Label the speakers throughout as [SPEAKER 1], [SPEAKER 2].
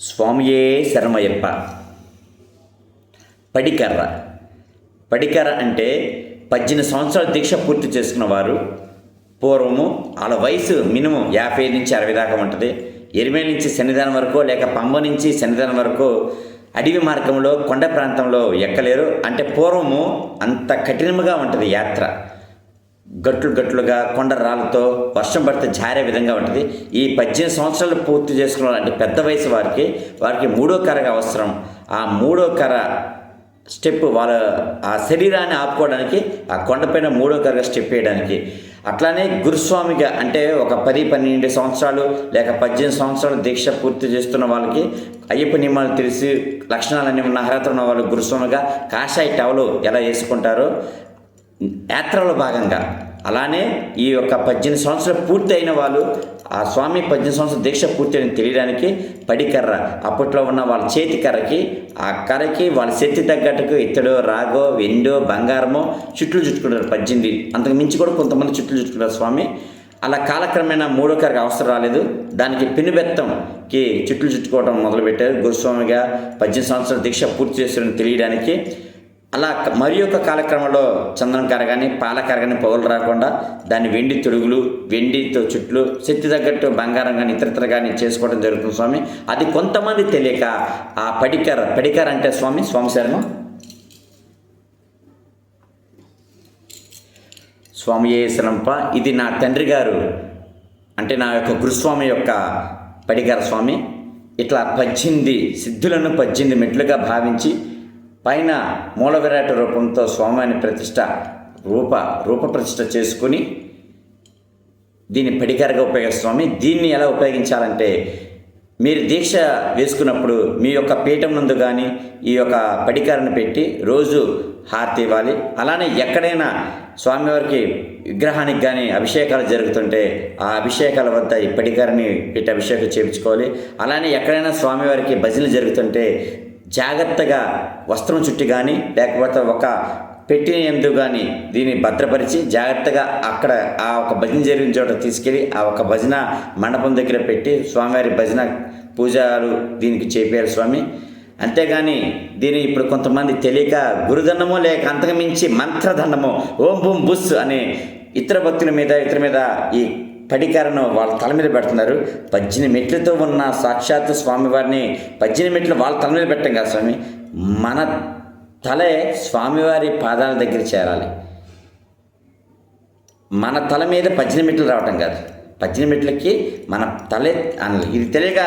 [SPEAKER 1] స్వామియే శరణమయ్యప్ప. పడికర్ర. పడికర్ర అంటే 18 సంవత్సరాల దీక్ష పూర్తి చేసుకున్న వారు. పూర్వము వాళ్ళ వయసు మినిమం 50 నుంచి 60 దాకా ఉంటుంది. ఎరిమేల నుంచి సన్నిధానం వరకు, లేక పంబ నుంచి సన్నిధానం వరకు అడవి మార్గంలో కొండ ప్రాంతంలో ఎక్కలేరు. అంటే పూర్వము అంత కఠినముగా ఉంటుంది యాత్ర. గట్లుగా కొండ రాళ్ళతో వర్షం పడితే జారే విధంగా ఉంటుంది. ఈ 18 సంవత్సరాలు పూర్తి చేసుకున్న అంటే పెద్ద వయసు వారికి మూడో కర్రగా అవసరం. ఆ మూడో కర్ర స్టెప్ వాళ్ళ ఆ శరీరాన్ని ఆపుకోవడానికి, ఆ కొండపైన మూడో కర్రగా స్టెప్ వేయడానికి. అట్లానే గురుస్వామిగా అంటే ఒక 10-12 సంవత్సరాలు లేక 18 సంవత్సరాలు దీక్ష పూర్తి చేస్తున్న వాళ్ళకి, అయ్యప్ప నియమాలు తెలిసి లక్షణాలన్నీ ఉన్న అర్హత ఉన్న వాళ్ళు గురుస్వామిగా కాషాయ టవలు ఎలా వేసుకుంటారో యాత్రలో భాగంగా, అలానే ఈ యొక్క 18 సంవత్సరాలు పూర్తి అయిన వాళ్ళు ఆ స్వామి 18 సంవత్సరాల దీక్ష పూర్తి అయిన తెలియడానికి పడికర్ర అప్పట్లో ఉన్న వాళ్ళ చేతి కర్రకి, ఆ కర్రకి వాళ్ళ శక్తి తగ్గట్టుకు ఇత్తడో రాగో వెండో బంగారమో చుట్లు చుట్టుకుంటారు. 18 అంతకు మించి కూడా కొంతమంది చుట్లు చుట్టుకుంటారు స్వామి. అలా కాలక్రమేణా మూడో కర్రకి అవసరం రాలేదు. దానికి పెనుబెత్తంకి చుట్లు చుట్టుకోవడం మొదలుపెట్టారు గురుస్వామిగా 18 సంవత్సరాల దీక్ష పూర్తి చేస్తారని తెలియడానికి. అలా మరి యొక్క కాలక్రమంలో చందనం కర్ర కానీ పాలకర్ర కానీ పొగలు రాకుండా దాన్ని వెండి తొడుగులు, వెండితో చుట్లు, శక్తి తగ్గట్టు బంగారం కానీ ఇతరత్ర కానీ చేసుకోవడం జరుగుతుంది స్వామి. అది కొంతమంది తెలియక ఆ పడికర్ర అంటే స్వామి శరణం. స్వామియే శరణంప. ఇది నా తండ్రి గారు అంటే నా యొక్క గురుస్వామి యొక్క పడికర్ర స్వామి. ఇట్లా 18 సిద్ధులను 18 మెట్లుగా భావించి పైన మూల విరాట రూపంతో స్వామిని రూప ప్రతిష్ఠ చేసుకుని దీన్ని పడికర్రగా ఉపయోగిస్తాము. దీన్ని ఎలా ఉపయోగించాలంటే, మీరు దీక్ష వేసుకున్నప్పుడు మీ యొక్క పీఠం నందు కానీ ఈ యొక్క పడికర్రను పెట్టి రోజు హారతి ఇవ్వాలి. అలానే ఎక్కడైనా స్వామివారికి విగ్రహానికి కానీ అభిషేకాలు జరుగుతుంటే ఆ అభిషేకాల వద్ద ఈ పడికర్రని పెట్టి అభిషేకం చేయించుకోవాలి. అలానే ఎక్కడైనా స్వామివారికి భజనలు జరుగుతుంటే జాగ్రత్తగా వస్త్రం చుట్టి కానీ లేకపోతే ఒక పెట్టిన ఎందు కానీ దీన్ని భద్రపరిచి జాగ్రత్తగా అక్కడ ఆ ఒక భజన జరిగిన చోట తీసుకెళ్ళి ఆ ఒక భజన మండపం దగ్గర పెట్టి స్వామివారి భజన పూజలు దీనికి చేపేయాలి స్వామి. అంతేగాని దీన్ని ఇప్పుడు కొంతమంది తెలియక గురుదండమో లేక అంతకుమించి మంత్రదండమో ఓం బూం బుస్ అనే ఇతర భక్తుల మీద ఈ పడికర్రను వాళ్ళ తల మీద పెడుతున్నారు. 18 మెట్లతో ఉన్న సాక్షాత్ స్వామివారిని 18 మెట్లు వాళ్ళ తల మీద పెట్టం కాదు స్వామి. మన తలే స్వామివారి పాదాల దగ్గర చేరాలి. మన తల మీద 18 మెట్లు రావటం కాదు, 18 మెట్లకి మన తలే అనాలి. ఇది తెలియక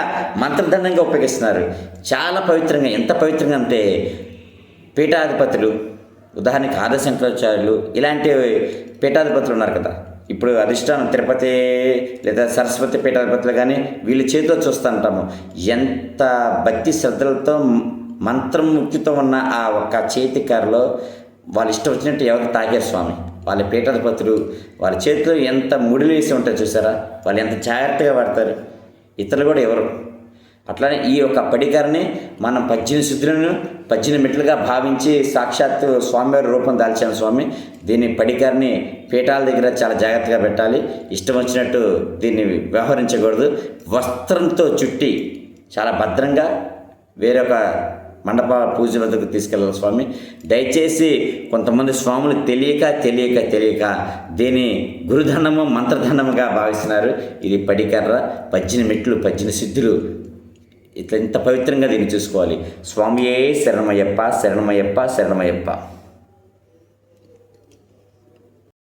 [SPEAKER 1] మంత్రదండంగా ఉపయోగిస్తున్నారు. చాలా పవిత్రంగా, ఎంత పవిత్రంగా అంటే పీఠాధిపతులు, ఉదాహరణకి ఆదిశంకరాచార్యులు ఇలాంటి పీఠాధిపతులు ఉన్నారు కదా. ఇప్పుడు అధిష్టానం తిరుపతి లేదా సరస్వతి పీఠాధిపతులు కానీ వీళ్ళ చేతిలో చూస్తూ ఉంటాము. ఎంత భక్తి శ్రద్ధలతో మంత్రముక్తితో ఉన్న ఆ ఒక్క చేతి కర్రలో వాళ్ళు ఇష్టం వచ్చినట్టు ఎవరు తాగారు స్వామి. వాళ్ళ పీఠాధిపతులు వాళ్ళ చేతిలో ఎంత ముడిలు వేసి ఉంటారు చూసారా, వాళ్ళు ఎంత జాగ్రత్తగా పడతారు. ఇతరులు కూడా ఎవరు. అట్లానే ఈ యొక్క పడికర్రని మనం 18 సిద్ధులను 18 మెట్లుగా భావించి సాక్షాత్తు స్వామివారి రూపం దాల్చాను స్వామి. దీన్ని పడికర్రని పీఠాల దగ్గర చాలా జాగ్రత్తగా పెట్టాలి. ఇష్టం వచ్చినట్టు దీన్ని వ్యవహరించకూడదు. వస్త్రంతో చుట్టి చాలా భద్రంగా వేరొక మండప పూజల వద్దకు తీసుకెళ్ళాలి స్వామి. దయచేసి కొంతమంది స్వాములు తెలియక దీన్ని గురుదండము మంత్రదండముగా భావిస్తున్నారు. ఇది పడికర్ర, 18 మెట్లు, 18 సిద్ధులు. ఇంత పవిత్రంగా దీన్ని చూసుకోవాలి. స్వామియే శరణమయ్యప్ప.